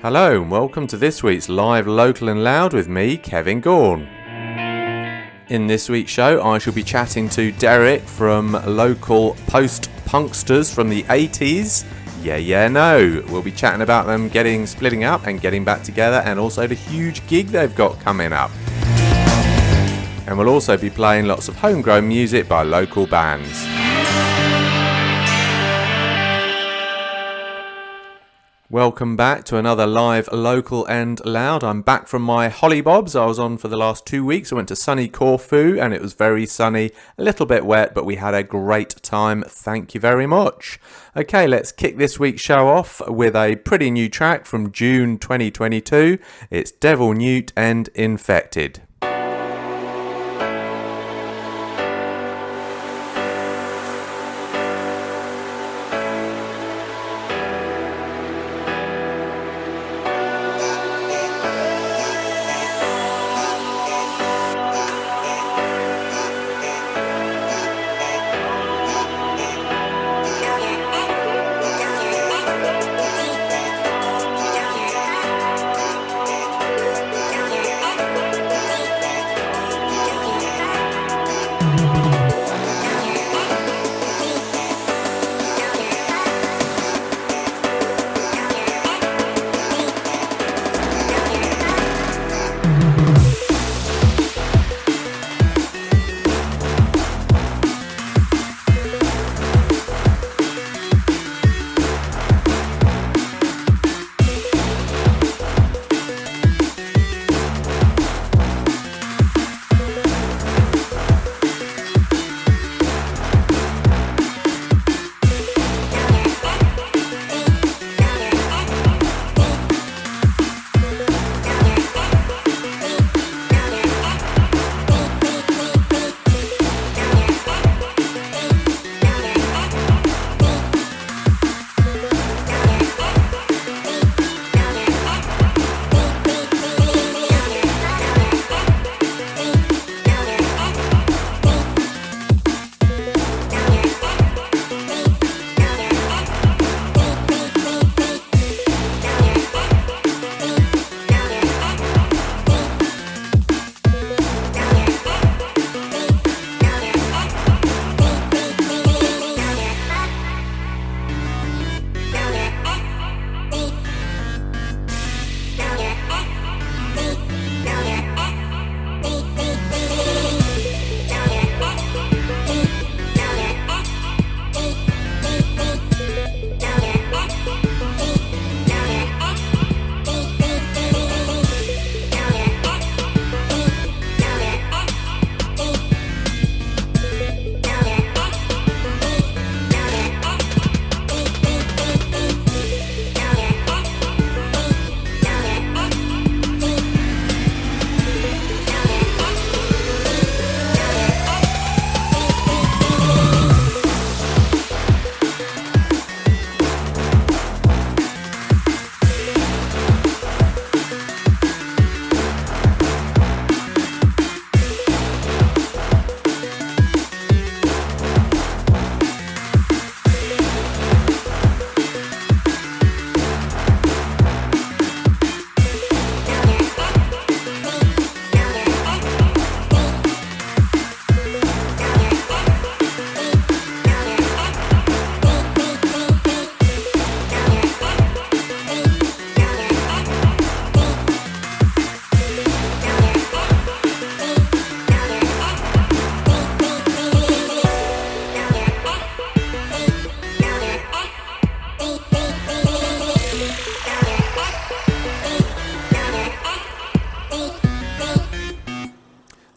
Hello and welcome to this week's Live Local and Loud with me, Kevin Gaughan. In this week's show I shall be chatting to Derek from local post-punksters from the 80s, Yeah Noh. We'll be chatting about them splitting up and getting back together, and also the huge gig they've got coming up. And we'll also be playing lots of homegrown music by local bands. Welcome back to another Live Local and Loud. I'm back from my hollybobs. I was on for the last 2 weeks. I went to sunny Corfu and it was very sunny, a little bit wet, but we had a great time. Thank you very much. Okay, let's kick this week's show off with a pretty new track from June 2022. It's Devil Newt and Infected.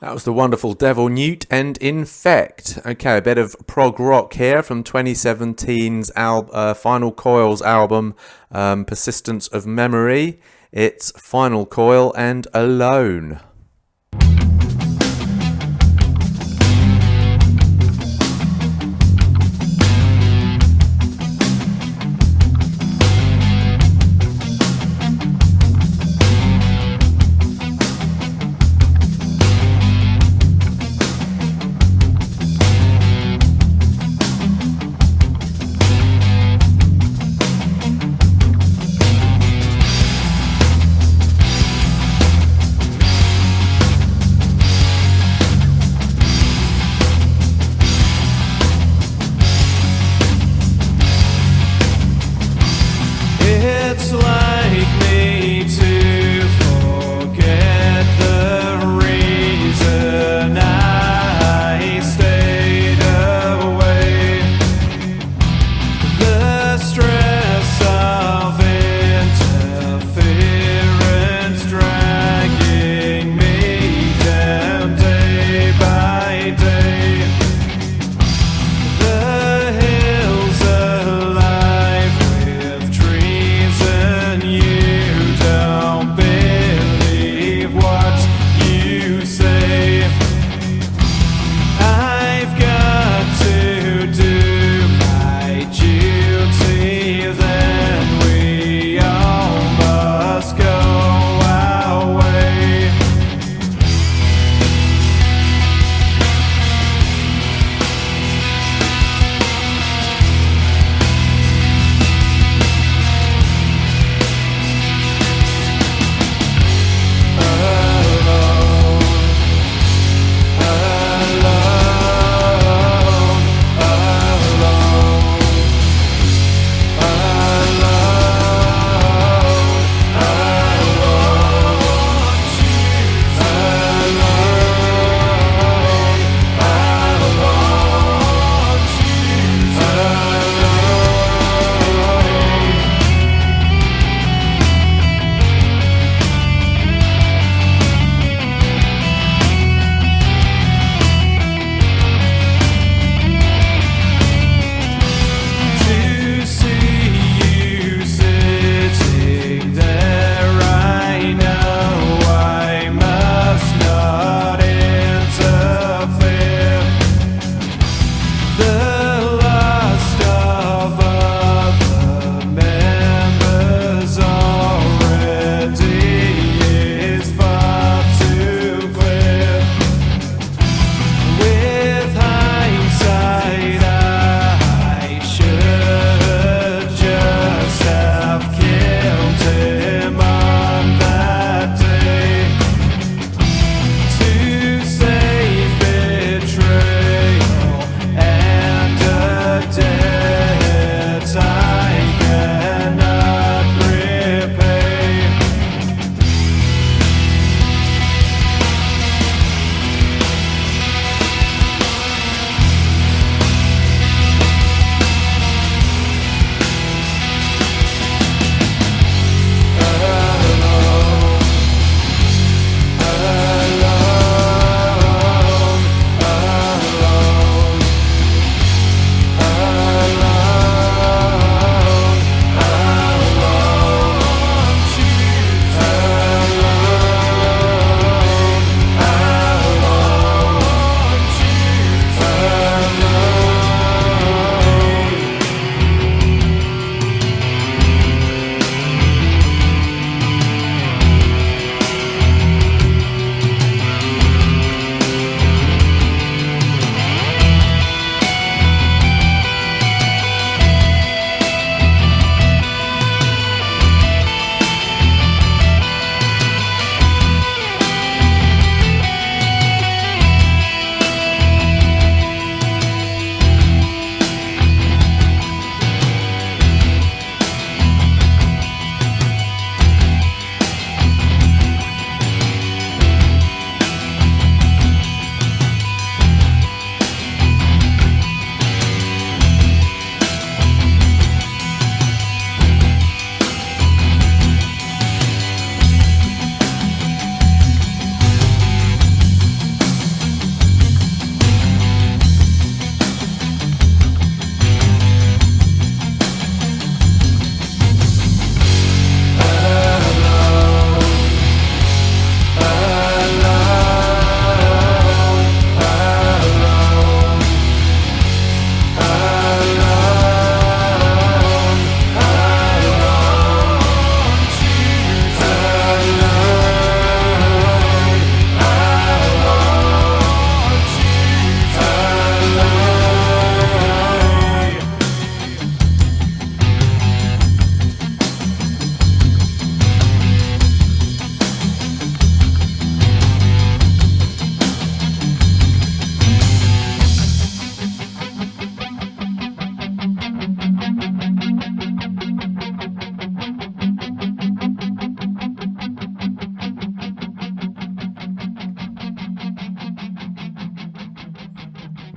That was the wonderful Devil Newt and Infect. Okay, a bit of prog rock here from 2017's Final Coil's album, Persistence of Memory. It's Final Coil and Alone.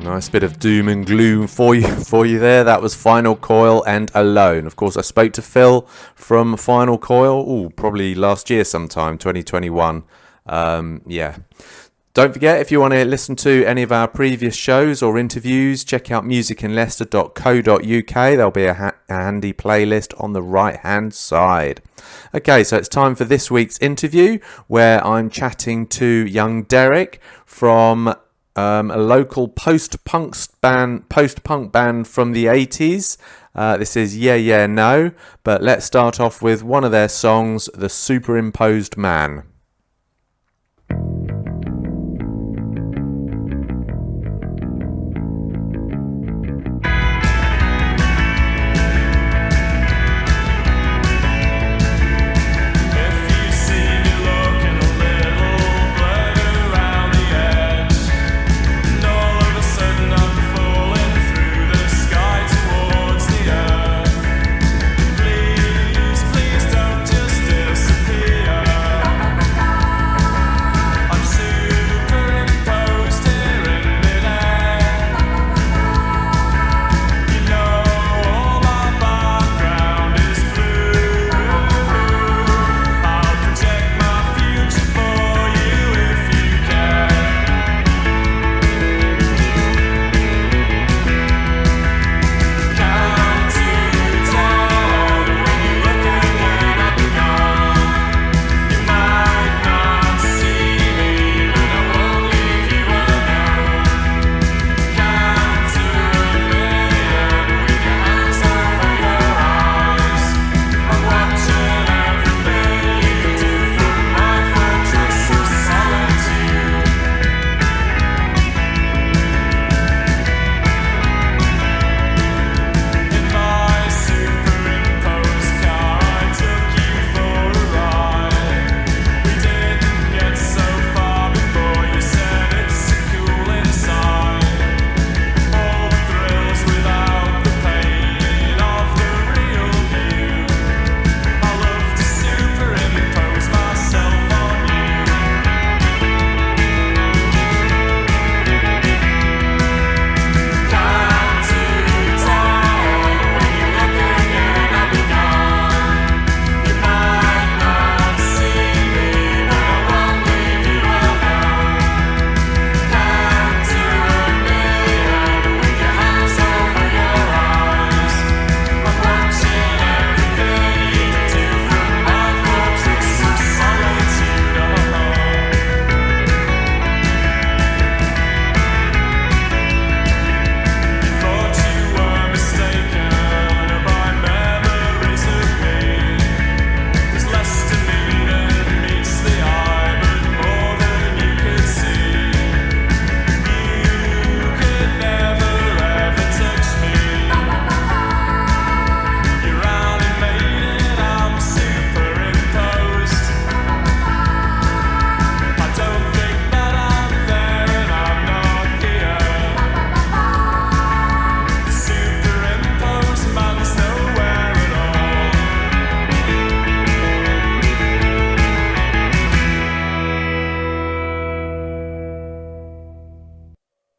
Nice bit of doom and gloom for you there. That was Final Coil and Alone. Of course, I spoke to Phil from Final Coil, probably last year sometime, 2021. Yeah. Don't forget, if you want to listen to any of our previous shows or interviews, check out musicinleicester.co.uk. There'll be a handy playlist on the right-hand side. Okay, so it's time for this week's interview, where I'm chatting to young Derek from a local post-punk band from the 80s. This is Yeah Noh, but let's start off with one of their songs, The Superimposed Man.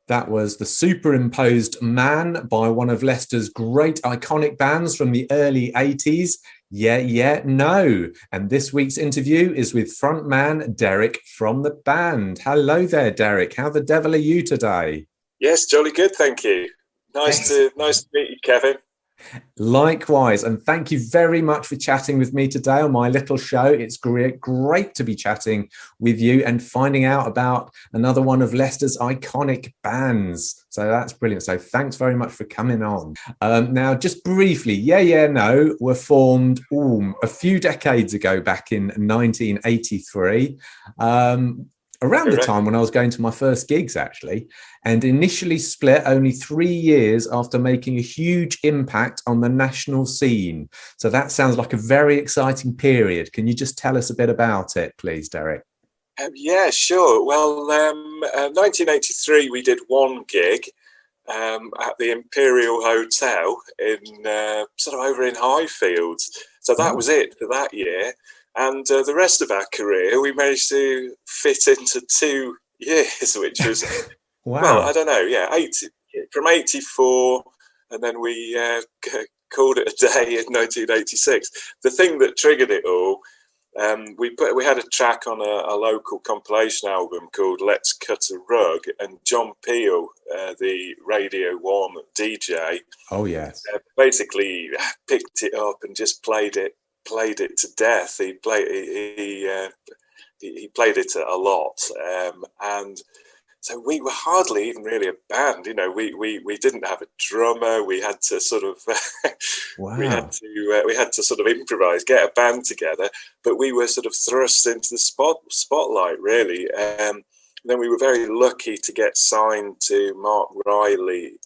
That was The Superimposed Man by one of Leicester's great iconic bands from the early 80s, Yeah Noh. And this week's interview is with frontman Derek from the band. Hello there, Derek. How the devil are you today? Yes, jolly good, thank you. Nice to meet you, Kevin. Likewise, and thank you very much for chatting with me today on my little show. It's great to be chatting with you and finding out about another one of Leicester's iconic bands. So that's brilliant. So thanks very much for coming on. Now, just briefly, Yeah Noh were formed a few decades ago, back in 1983. Around the time when I was going to my first gigs, actually, and initially split only 3 years after making a huge impact on the national scene. So that sounds like a very exciting period. Can you just tell us a bit about it, please, Derek? Yeah, sure. Well, 1983, we did one gig at the Imperial Hotel in sort of over in Highfields. So that was it for that year. And the rest of our career, we managed to fit into 2 years, which was, wow. Well, I don't know, from 84, and then we called it a day in 1986. The thing that triggered it all, we had a track on a local compilation album called Let's Cut a Rug, and John Peel, the Radio 1 DJ, oh yes, basically picked it up and just played it to death. He played it a lot, and so we were hardly even really a band. We didn't have a drummer. We had to sort of wow. we had to sort of improvise, get a band together. But we were sort of thrust into the spotlight, really. Then we were very lucky to get signed to Mark Riley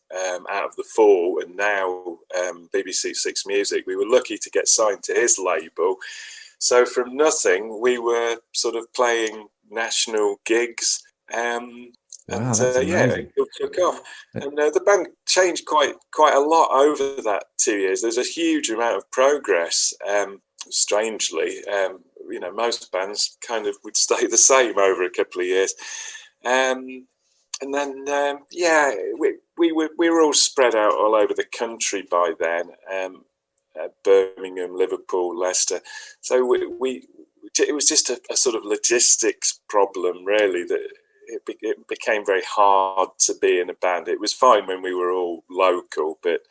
out of the Fall, and now BBC Six Music. We were lucky to get signed to his label. So from nothing, we were sort of playing national gigs. Wow, that's amazing. It took off, and the band changed quite a lot over that 2 years. There's a huge amount of progress. Strangely, most bands kind of would stay the same over a couple of years, and then we were all spread out all over the country by then. Birmingham, Liverpool, Leicester. So it was just a sort of logistics problem, really, that it became very hard to be in a band. It was fine when we were all local, but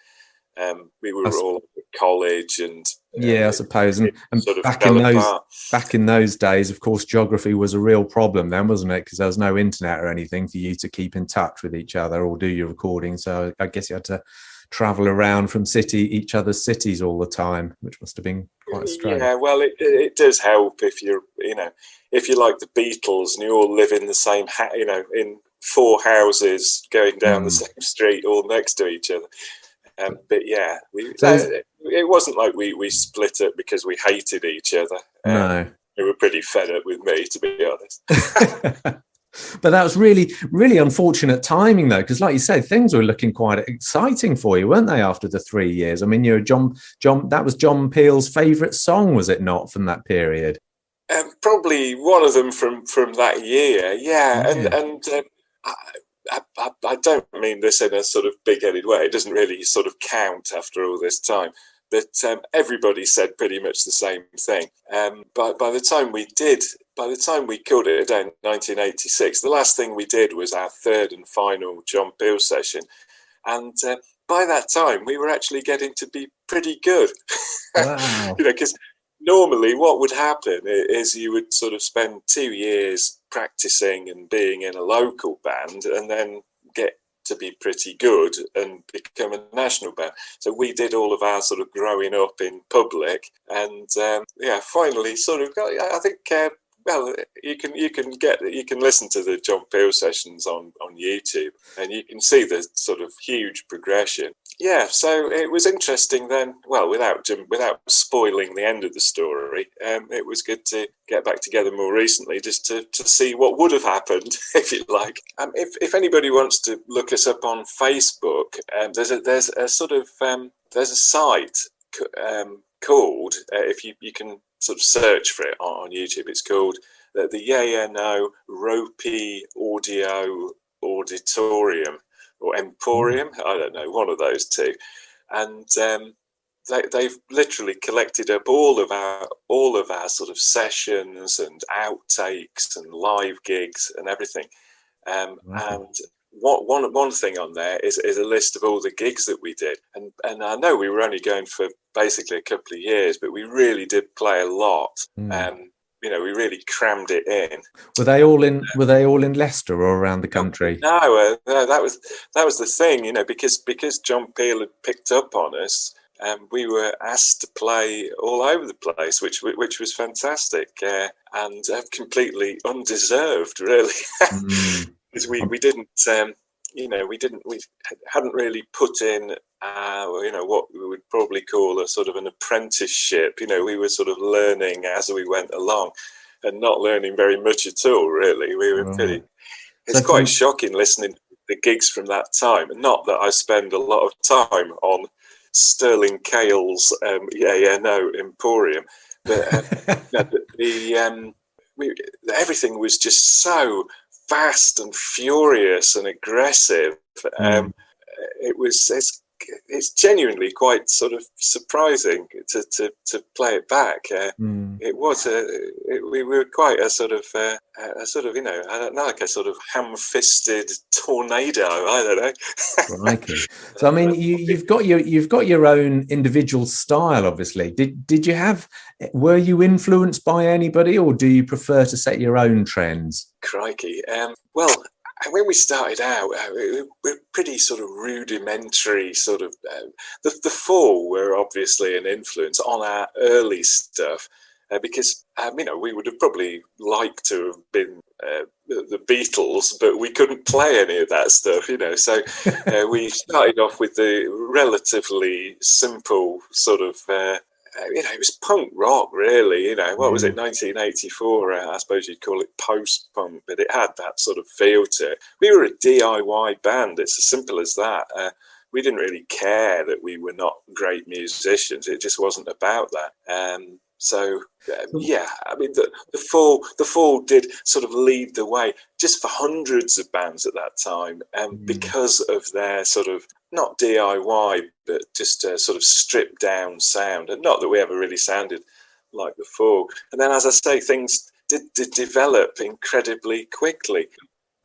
we were all at college, and I suppose. And sort of back in those days, of course, geography was a real problem then, wasn't it? Because there was no internet or anything for you to keep in touch with each other or do your recording. So I guess you had to travel around from each other's cities all the time, which must have been quite strange. Yeah, well, it does help if you're like the Beatles and you all live in the same in 4 houses going down the same street, all next to each other. But yeah, it wasn't like we split up because we hated each other. No, they were pretty fed up with me, to be honest. But that was really, really unfortunate timing, though, because, like you said, things were looking quite exciting for you, weren't they? After the 3 years, I mean, you're John. That was John Peel's favourite song, was it not, from that period? Probably one of them from that year, yeah. And I don't mean this in a sort of big-headed way. It doesn't really sort of count after all this time. But everybody said pretty much the same thing. By the time we killed it in 1986, the last thing we did was our third and final John Peel session. And by that time, we were actually getting to be pretty good. Wow. Because normally what would happen is you would sort of spend 2 years practicing and being in a local band and then get to be pretty good and become a national band. So we did all of our sort of growing up in public, and finally sort of got, I think you can listen to the John Peel sessions on YouTube, and you can see the sort of huge progression. Yeah, so it was interesting then. Well, without spoiling the end of the story, it was good to get back together more recently, just to see what would have happened, if you like. If anybody wants to look us up on Facebook, there's a site called, if you can sort of search for it on YouTube, it's called the Yeah Noh Ropey Audio Auditorium or Emporium. I don't know, one of those two. And they've literally collected up all of our sort of sessions and outtakes and live gigs and everything. And one thing on there is a list of all the gigs that we did. And I know we were only going for basically a couple of years, but we really did play a lot. We really crammed it in. Were they all in Leicester or around the country? No, that was the thing, because John Peel had picked up on us. We were asked to play all over the place, which was fantastic, and completely undeserved, really. Because we hadn't really put in what we would probably call a sort of an apprenticeship. We were sort of learning as we went along, and not learning very much at all, really. We were pretty. It's quite shocking listening to the gigs from that time, and not that I spend a lot of time on Sterling Cale's Yeah Noh Emporium, but everything was just so fast and furious and aggressive. it's genuinely quite sort of surprising to play it back. We were quite a sort of I don't know, like a sort of ham-fisted tornado. I don't know. Crikey. So I mean, you've got your own individual style, obviously. Were you influenced by anybody, or do you prefer to set your own trends? Crikey. Well, when we started out, we're pretty sort of rudimentary. Sort of the Fall were obviously an influence on our early stuff. Because we would have probably liked to have been the Beatles, but we couldn't play any of that stuff, So we started off with the relatively simple sort of, it was punk rock, really. What was it, 1984? I suppose you'd call it post-punk, but it had that sort of feel to it. We were a DIY band. It's as simple as that. We didn't really care that we were not great musicians. It just wasn't about that. The Fall did sort of lead the way just for hundreds of bands at that time, because of their sort of not DIY, but just sort of stripped down sound. And not that we ever really sounded like the Fall. And then, as I say, things did develop incredibly quickly.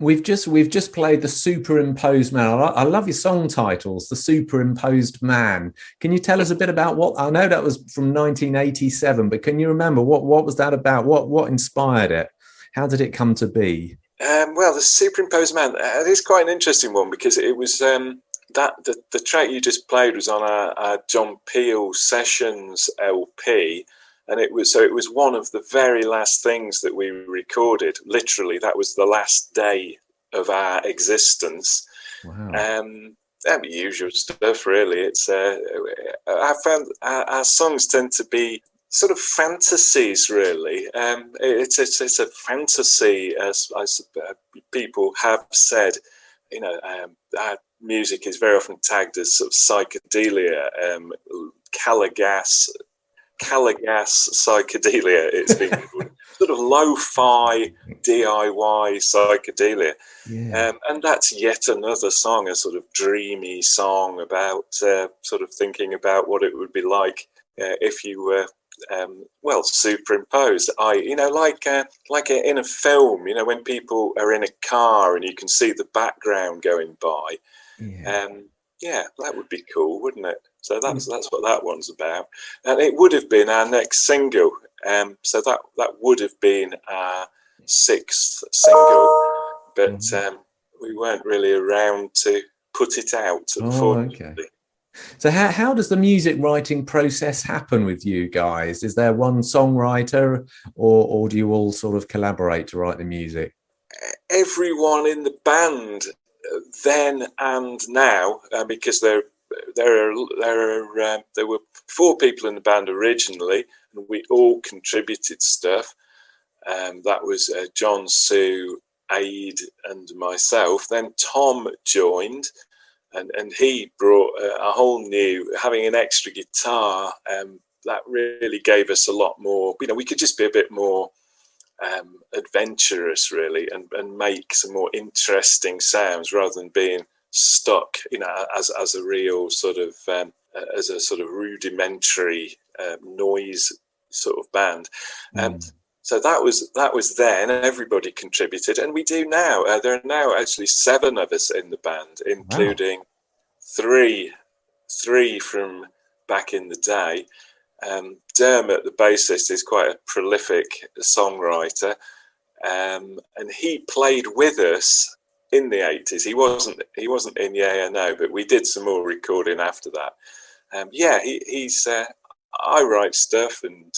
We've just played The Superimposed Man. I love your song titles, The Superimposed Man. Can you tell us a bit about what? I know that was from 1987, but can you remember what was that about? What inspired it? How did it come to be? Well, The Superimposed Man, it is quite an interesting one, because it was the track you just played was on our John Peel Sessions LP. And it was one of the very last things that we recorded. Literally, that was the last day of our existence. Wow. The usual stuff, really. It's I found our songs tend to be sort of fantasies, really. It's a fantasy, as people have said. Our music is very often tagged as sort of psychedelia, Calagas psychedelia. It's been called sort of lo-fi DIY psychedelia. Yeah. And that's yet another song, a sort of dreamy song about sort of thinking about what it would be like if you were superimposed. Like in a film, when people are in a car and you can see the background going by. Yeah, that would be cool, wouldn't it? So that's what that one's about. And it would have been our next single. So that would have been our 6th single, but we weren't really around to put it out, unfortunately. Okay. So how does the music writing process happen with you guys? Is there one songwriter, or do you all sort of collaborate to write the music? Everyone in the band, then and now, because there were 4 people in the band originally, and we all contributed stuff. That was John, Sue, Aid, and myself. Then Tom joined, and he brought a whole new, having an extra guitar. That really gave us a lot more. We could just be a bit more adventurous, really, and make some more interesting sounds rather than being stuck, as a real sort of as a sort of rudimentary noise sort of band. So that was then. Everybody contributed, and we do now. There are now actually 7 of us in the band, including three from back in the day. Dermot, the bassist, is quite a prolific songwriter, and he played with us in the 80s. He wasn't in Yeah Noh, but we did some more recording after that. He's I write stuff, and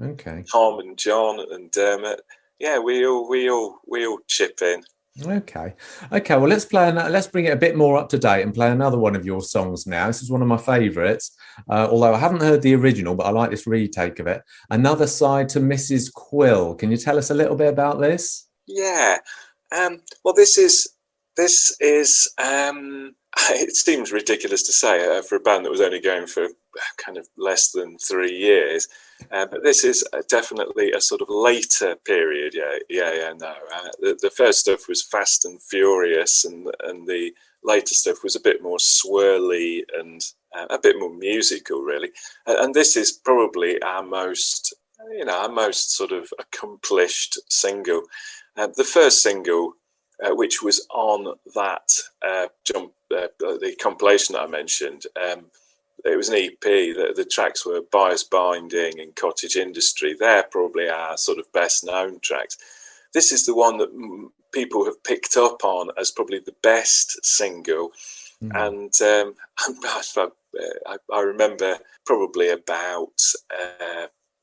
Okay. Tom and John and Dermot. Yeah, we all chip in. Okay. Well, let's bring it a bit more up to date and play another one of your songs now. This is one of my favourites, although I haven't heard the original, but I like this retake of it. Another Side to Mrs. Quill. Can you tell us a little bit about this? Yeah. Well, this is. It seems ridiculous to say for a band that was only going for kind of less than 3 years. But this is definitely a sort of later period. Yeah, no. The first stuff was fast and furious, and the later stuff was a bit more swirly and a bit more musical, really. And this is probably our most sort of accomplished single. The first single, which was on that the compilation that I mentioned, it was an EP. The tracks were Bias Binding and Cottage Industry. They're probably our sort of best known tracks. This is the one that people have picked up on as probably the best single. And I remember probably about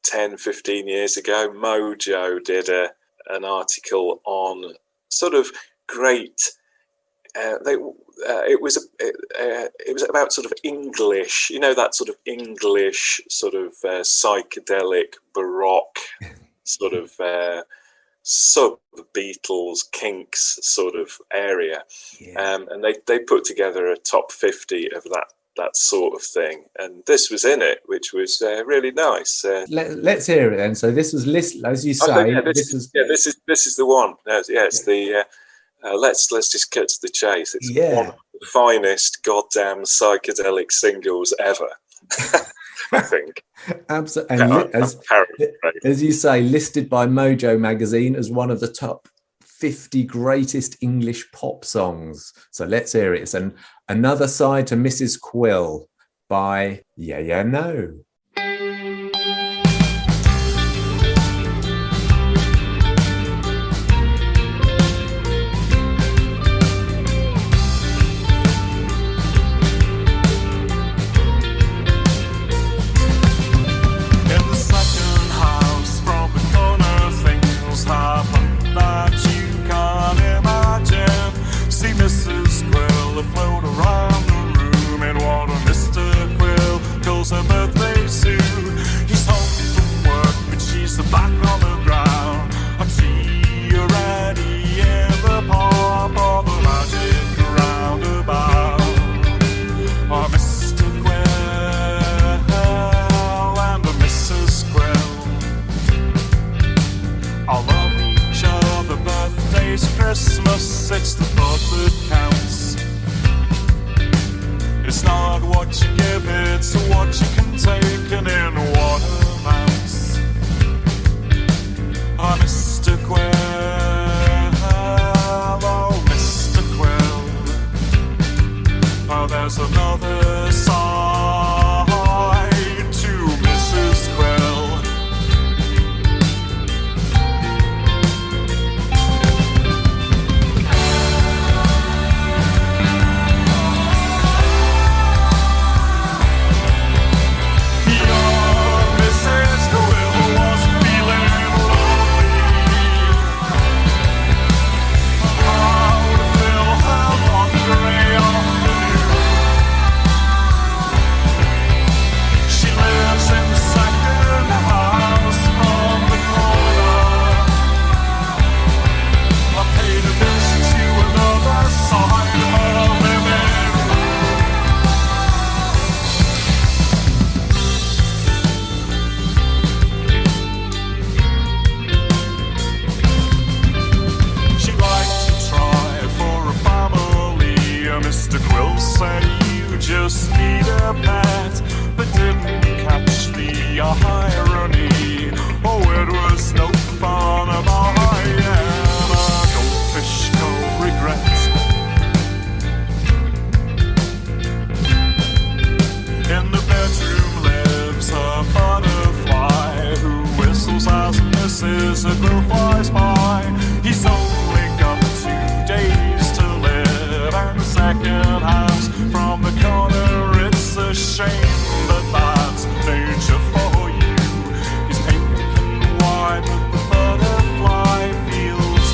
10, 15 years ago, Mojo did an article on sort of great. It was about sort of English, that sort of English sort of psychedelic baroque sort of sub Beatles Kinks sort of area, and they put together a top 50 of that sort of thing, and this was in it, which was really nice. Let's hear it then. So this was as you say. This is the one. It's the. Let's just cut to the chase. It's one of the finest goddamn psychedelic singles ever. I think. Absolutely. And as you say, listed by Mojo magazine as one of the top 50 greatest English pop songs. So let's hear it. It's Another Side to Mrs. Quill by Yeah Noh. Christmas, it's the thought that counts. It's not what you give, it's what you can take and in what amounts. Oh, Mr. Quill, oh, Mr. Quill. Oh, there's another side to Mrs. Quill. Just need a pet, but didn't catch the irony. Oh, it was no fun of I am a goldfish, no regret. In the bedroom lives a butterfly who whistles as misses a girl flies by. He's only got 2 days to live and the second house from the corner. It's a shame, but that's nature for you. He's pink and white, but the butterfly feels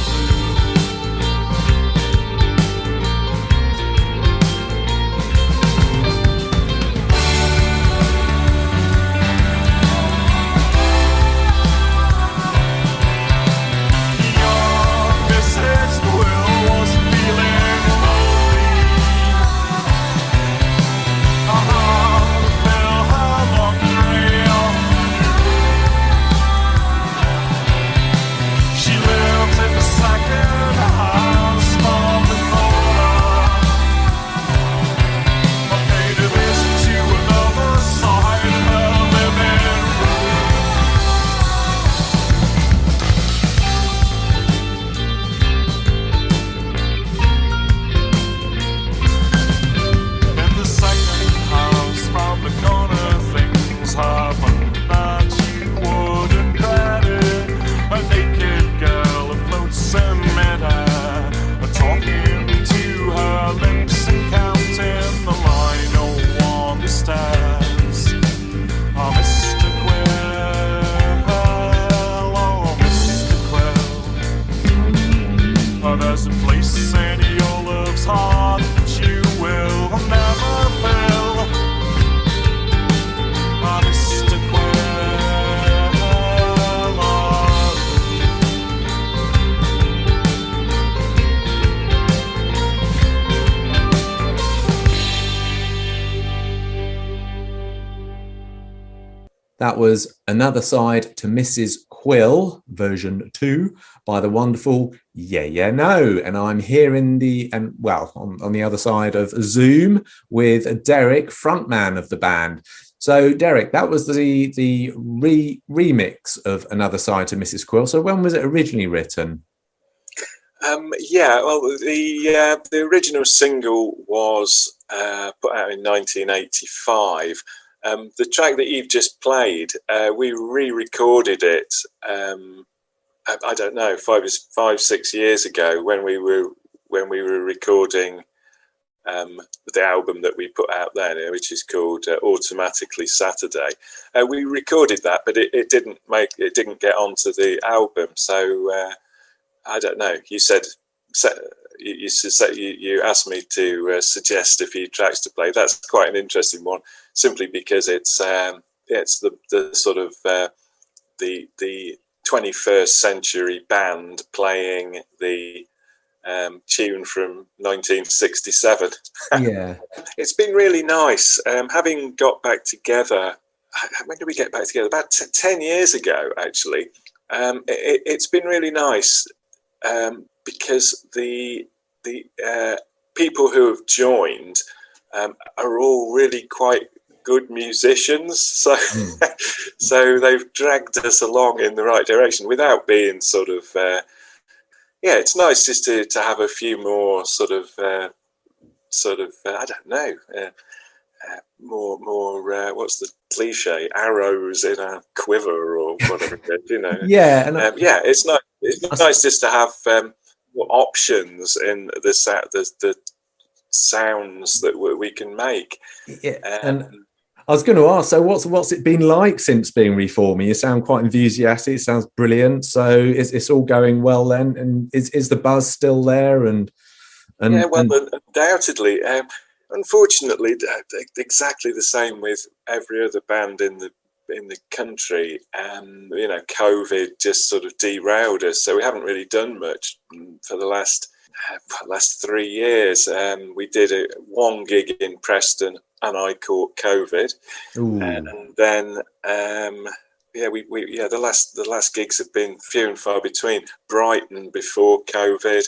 That was Another Side to Mrs. Quill, version 2, by the wonderful Yeah Noh. And I'm here on the other side of Zoom with Derek, frontman of the band. So, Derek, that was the remix of Another Side to Mrs. Quill. So when was it originally written? The original single was put out in 1985. The track that you've just played, we re-recorded it. I don't know, 5-6 years ago when we were recording the album that we put out there, which is called Automatically Saturday. We recorded that, but it didn't get onto the album. So I don't know. You asked me to suggest a few tracks to play. That's quite an interesting one, simply because it's the sort of the 21st century band playing the tune from 1967. Yeah, it's been really nice having got back together. When did we get back together? About 10 years ago, actually. It's been really nice because the people who have joined are all really quite good musicians, so so they've dragged us along in the right direction without being sort of it's nice just to have a few more sort of I don't know, more what's the cliche, arrows in a quiver or whatever it is, you know. Yeah, and it's nice just to have options in the sounds that we can make. Yeah, and I was going to ask, so what's it been like since being reforming? You sound quite enthusiastic. It sounds brilliant. So it's all going well then, and is the buzz still there? And undoubtedly. Unfortunately, exactly the same with every other band in the country. COVID just sort of derailed us, so we haven't really done much for the last 3 years. We did one gig in Preston, and I caught COVID. Ooh. And then the last gigs have been few and far between. Brighton before COVID,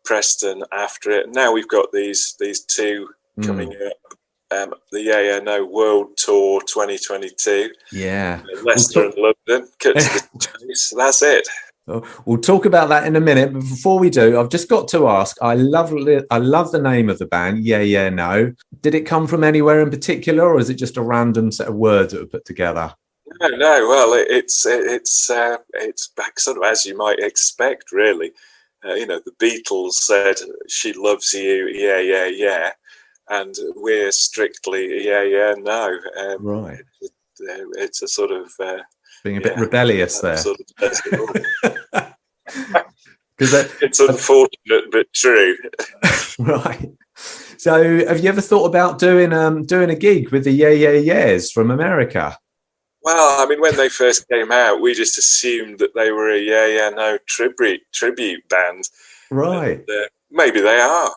Preston after it. Now we've got these two coming up. The Yeah Noh World Tour 2022. Yeah, Leicester and London. Cut to the chase. That's it. We'll talk about that in a minute, but before we do, I've just got to ask. I love the name of the band, Yeah Noh. Did it come from anywhere in particular, or is it just a random set of words that were put together? No. Well, it's back sort of as you might expect, really. The Beatles said "She loves you, yeah," and we're strictly Yeah Noh. Right. It's a sort of being a bit rebellious there. Sort of it's unfortunate but true. Right. So, have you ever thought about doing a gig with the Yeah Yeahs from America? Well, I mean, when they first came out, we just assumed that they were a Yeah Noh tribute band. Right. And, maybe they are.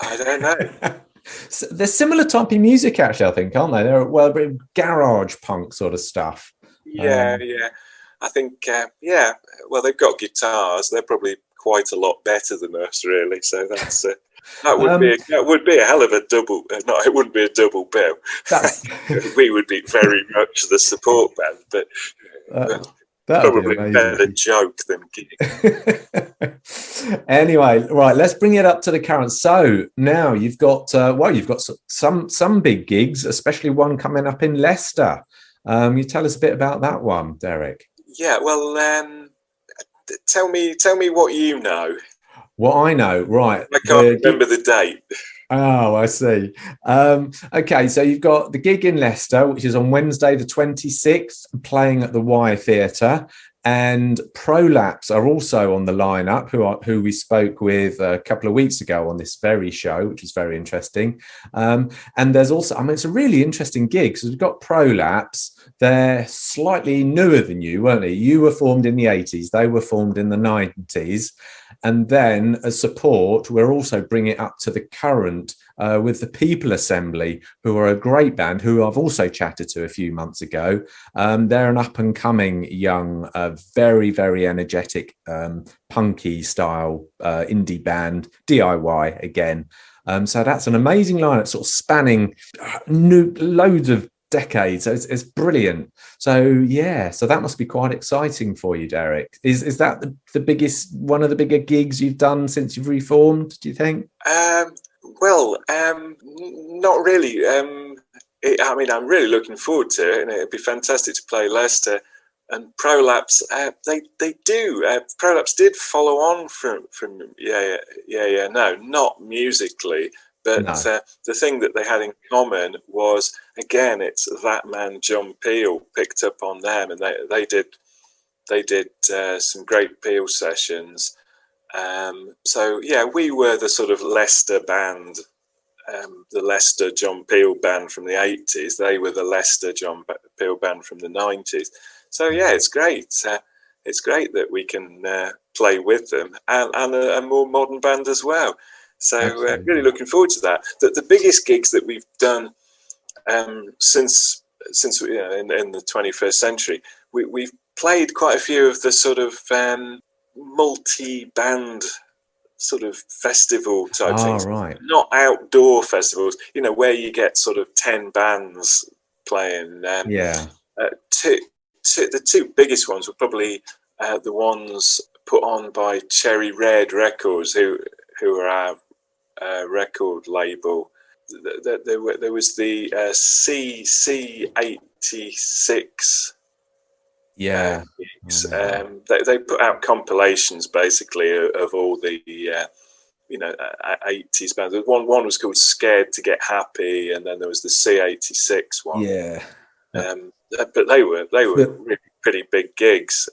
I don't know. So they're similar type of music, actually, I think, aren't they? They're garage punk sort of stuff. Yeah. I think, well, they've got guitars. They're probably quite a lot better than us, really. So that's that would be a hell of a double. No, it wouldn't be a double bill. We would be very much the support band, but probably a better joke than gig. Anyway, right, let's bring it up to the current. So now you've got some big gigs, especially one coming up in Leicester. You tell us a bit about that one, Derek. Yeah, well, tell me what you know. What I know, right? I can't remember the date. Oh, I see. Okay, so you've got the gig in Leicester, which is on Wednesday the 26th, playing at the Y Theatre. And Prolapse are also on the lineup, who we spoke with a couple of weeks ago on this very show, which was very interesting. And there's also, it's a really interesting gig. So we've got Prolapse. They're slightly newer than you, weren't they? You were formed in the 80s. They were formed in the 90s. And then as support, we're also bringing it up to the current with the People Assembly, who are a great band who I've also chatted to a few months ago. They're an up-and-coming young, very, very energetic, punky style indie band, DIY again. So that's an amazing lineup, sort of spanning loads of decades. So it's brilliant. So yeah, so that must be quite exciting for you, Derek. Is that the biggest, one of the bigger gigs you've done since you've reformed, do you think? Not really. I'm really looking forward to it, and it'd be fantastic to play Leicester. And Prolapse, they do. Prolapse did follow on from Yeah Noh, not musically, but No. the thing that they had in common was, again, it's that man John Peel picked up on them, and they did some great Peel sessions. So yeah, we were the sort of Leicester band, the Leicester John Peel band from the 80s. They were the Leicester John Peel band from the 90s. So yeah, it's great. It's great that we can play with them, and a more modern band as well. So really looking forward to that. The biggest gigs that we've done since in the 21st century, we've played quite a few of the sort of multi-band sort of festival type things. Right. Not outdoor festivals, where you get sort of 10 bands playing. The two biggest ones were probably the ones put on by Cherry Red Records, who are our record label. There was the C86. Yeah. They put out compilations basically of all the 80s bands. One was called Scared to Get Happy, and then there was the C86 one. Yeah. But they were really pretty big gigs.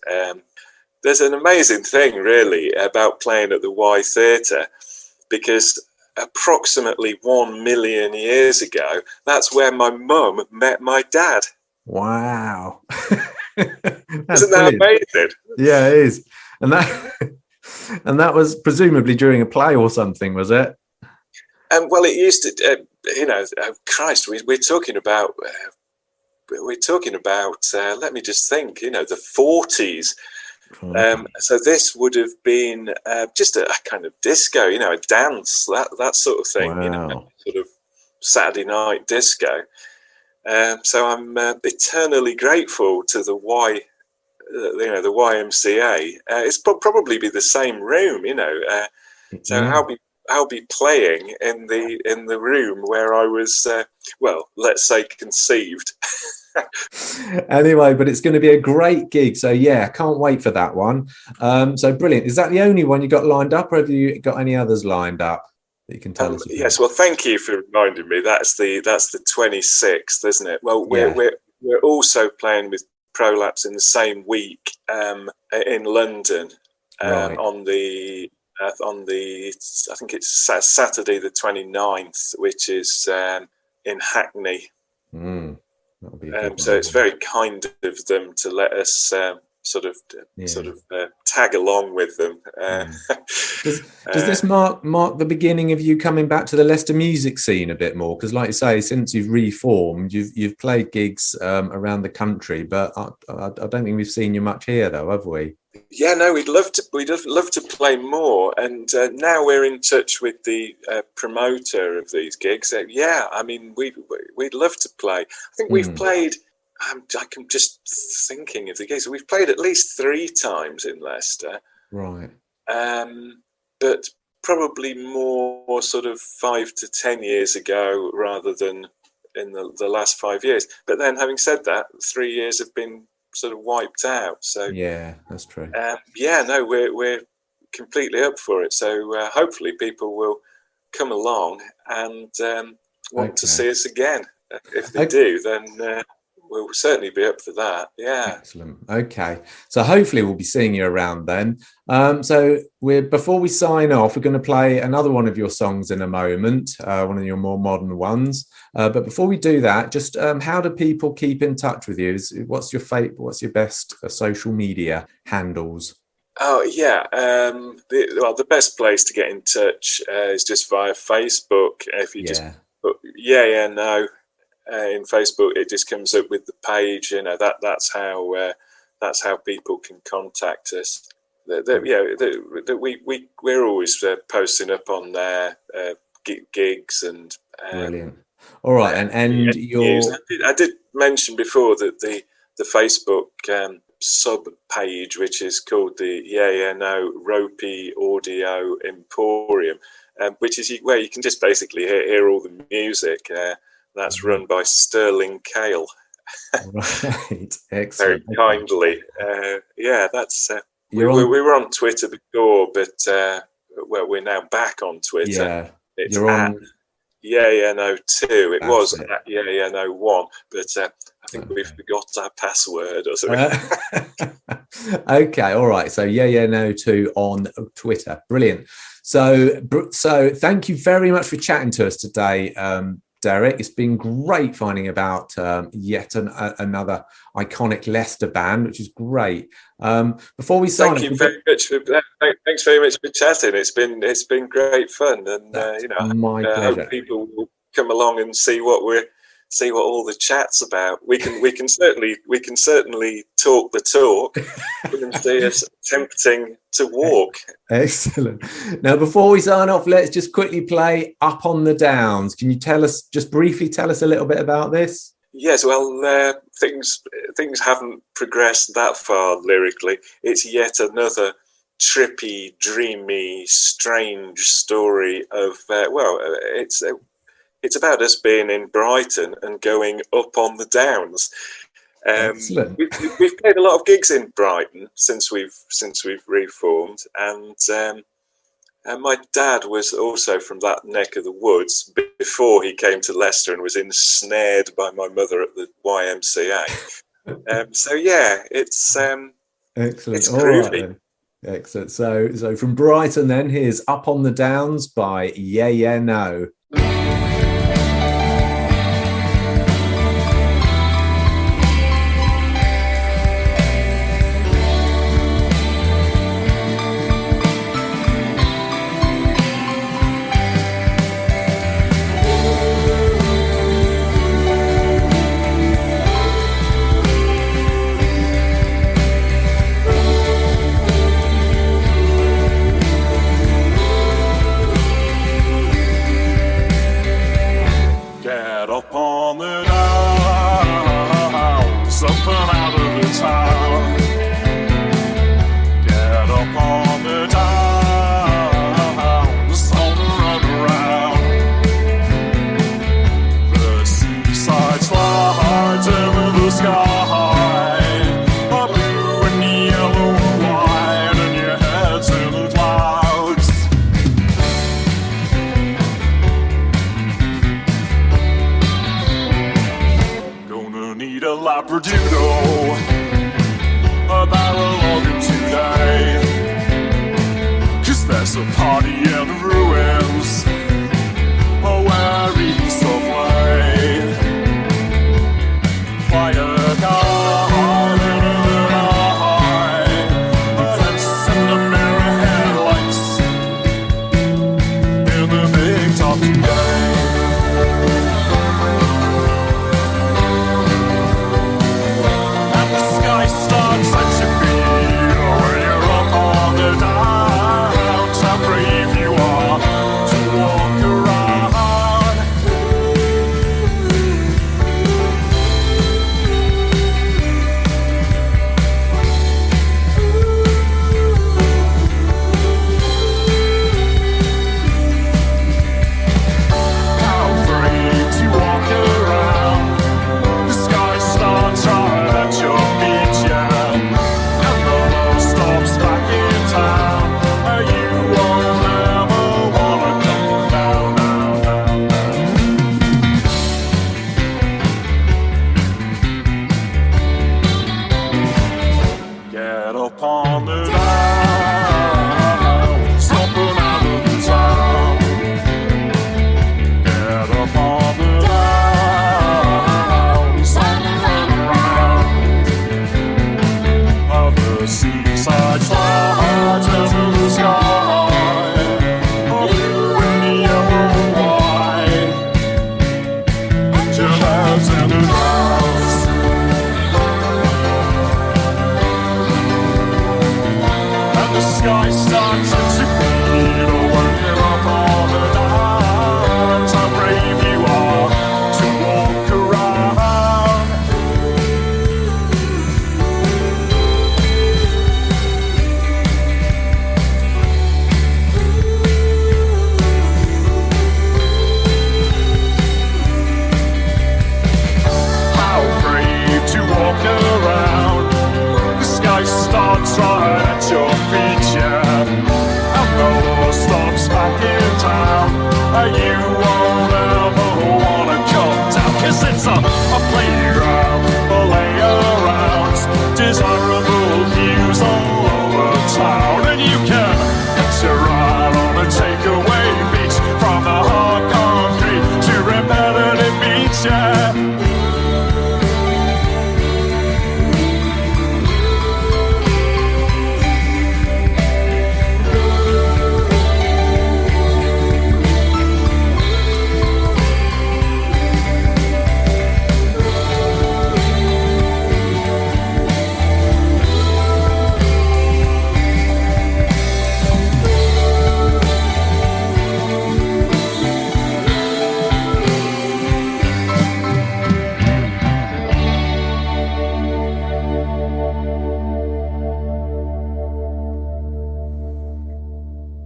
There's an amazing thing really about playing at the Y Theatre, because approximately 1 million years ago, that's where my mum met my dad. Wow. Isn't that amazing? Yeah, it is. And that was presumably during a play or something, was it? Well, it used to, Christ, we're talking about, let me just think, the 40s. So this would have been just a kind of disco, a dance, that sort of thing, Wow. Sort of Saturday night disco. So I'm eternally grateful to the the YMCA. It's probably be the same room, So I'll be playing in the room where I was, let's say, conceived. Anyway, but it's going to be a great gig. So yeah, can't wait for that one. So brilliant. Is that the only one you got lined up, or have you got any others lined up that you can tell us about? Yes, well, thank you for reminding me. That's the 26th, isn't it? Well, we're also playing with Prolapse in the same week in London on the I think it's Saturday the 29th, which is in Hackney. That'll be a so it's very kind of them to let us sort of tag along with them. Does this mark the beginning of you coming back to the Leicester music scene a bit more? Because, like you say, since you've reformed, you've played gigs around the country, but I don't think we've seen you much here, though, have we? Yeah, no, we'd love to play more, and now we're in touch with the promoter of these gigs. We'd love to play. I think we've played. I'm just thinking of the gigs. We've played at least 3 times in Leicester, right? But probably more sort of 5 to 10 years ago rather than in the last 5 years. But then, having said that, 3 years have been sort of wiped out. So yeah, that's true. We're completely up for it. So hopefully people will come along and want to see us again. If they do, then we'll certainly be up for that. Yeah. Excellent. Okay. So hopefully we'll be seeing you around then. So before we sign off, we're going to play another one of your songs in a moment, one of your more modern ones. But before we do that, just how do people keep in touch with you? What's your best social media handles? Oh yeah. The best place to get in touch is just via Facebook. If you just put Yeah No in Facebook, it just comes up with the page. That's how people can contact us. We're always posting up on there gigs and. Brilliant. All right, and your. I did mention before that the Facebook sub page, which is called the Yeah No Ropey Audio Emporium, which is where you can just basically hear all the music. That's run by Sterling Kale. Right, excellent. Very kindly. That's. We were on Twitter before, but we're now back on Twitter. Yeah, it's at Yeah No 2. It was at Yeah No 1, but I think we forgot our password or something. Okay, all right. So Yeah No 2 on Twitter. Brilliant. So thank you very much for chatting to us today, Derek. It's been great finding about yet another iconic Leicester band, which is great. Before we sign, thanks very much for chatting. It's been great fun, and my pleasure. Hope people will come along and see what all the chat's about. We can certainly talk the talk and see us attempting to walk. Excellent. Now, before we sign off, let's just quickly play Up on the Downs. Can you briefly tell us a little bit about this? Yes, well, things haven't progressed that far lyrically. It's yet another trippy, dreamy, strange story of it's about us being in Brighton and going up on the Downs. Excellent. We've played a lot of gigs in Brighton since we've reformed, and my dad was also from that neck of the woods before he came to Leicester and was ensnared by my mother at the YMCA. It's excellent. It's groovy. Right, excellent. So from Brighton, then here's Up on the Downs by Yeah No.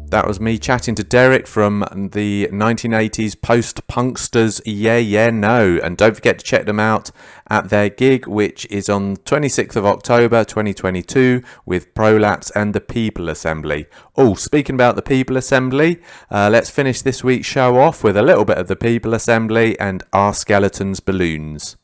That was me chatting to Derek from the 1980s post-punksters Yeah Noh. And don't forget to check them out at their gig, which is on 26th of October 2022 with Prolapse and the People Assembly. Oh, speaking about the People Assembly, let's finish this week's show off with a little bit of the People Assembly and Our Skeletons Balloons.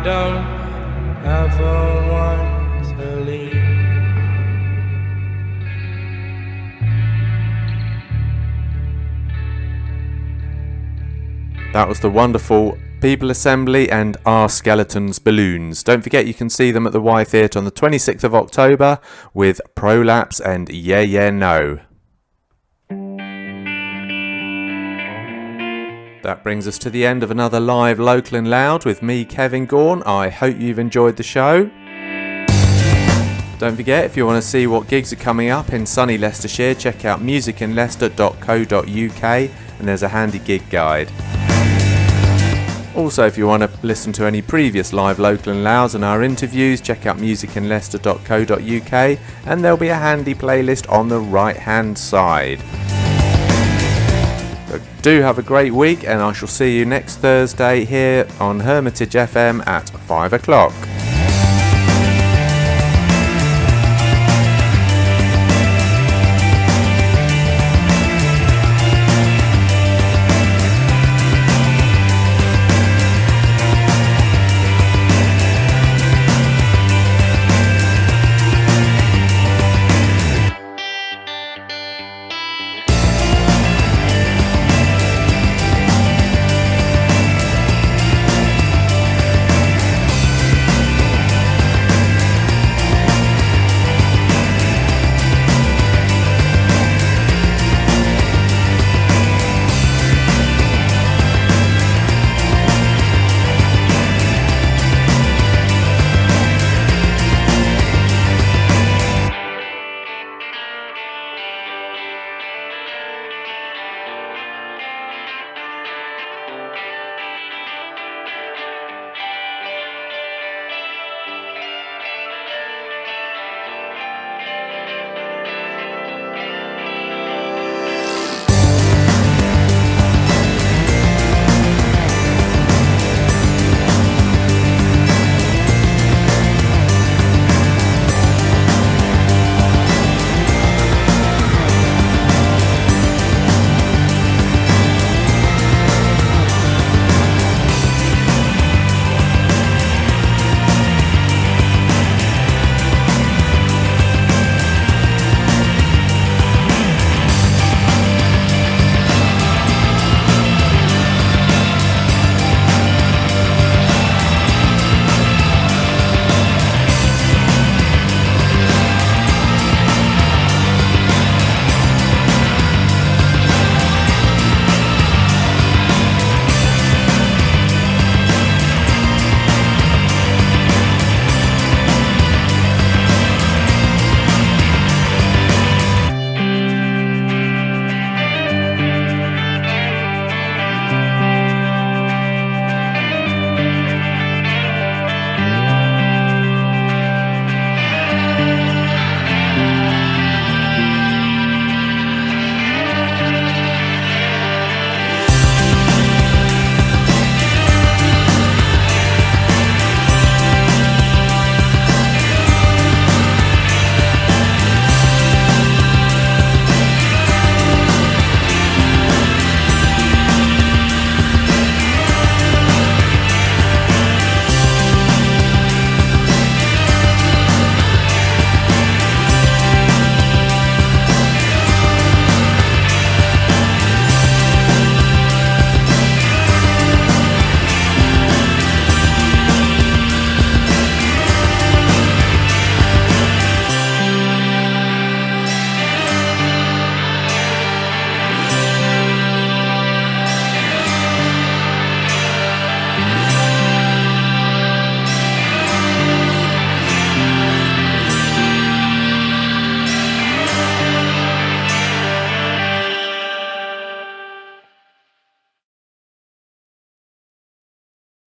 don't ever want to leave. That was the wonderful People Assembly and Our Skeletons Balloons. Don't forget you can see them at the Y Theatre on the 26th of October with Prolapse and Yeah Noh. That brings us to the end of another live Local and Loud with me, Kevin Gaughan. I hope you've enjoyed the show. Don't forget, if you want to see what gigs are coming up in sunny Leicestershire, check out musicinleicester.co.uk and there's a handy gig guide. Also, if you want to listen to any previous live Local and Louds and our interviews, check out musicinleicester.co.uk and there'll be a handy playlist on the right hand side. So do have a great week and I shall see you next Thursday here on Hermitage FM at 5 o'clock.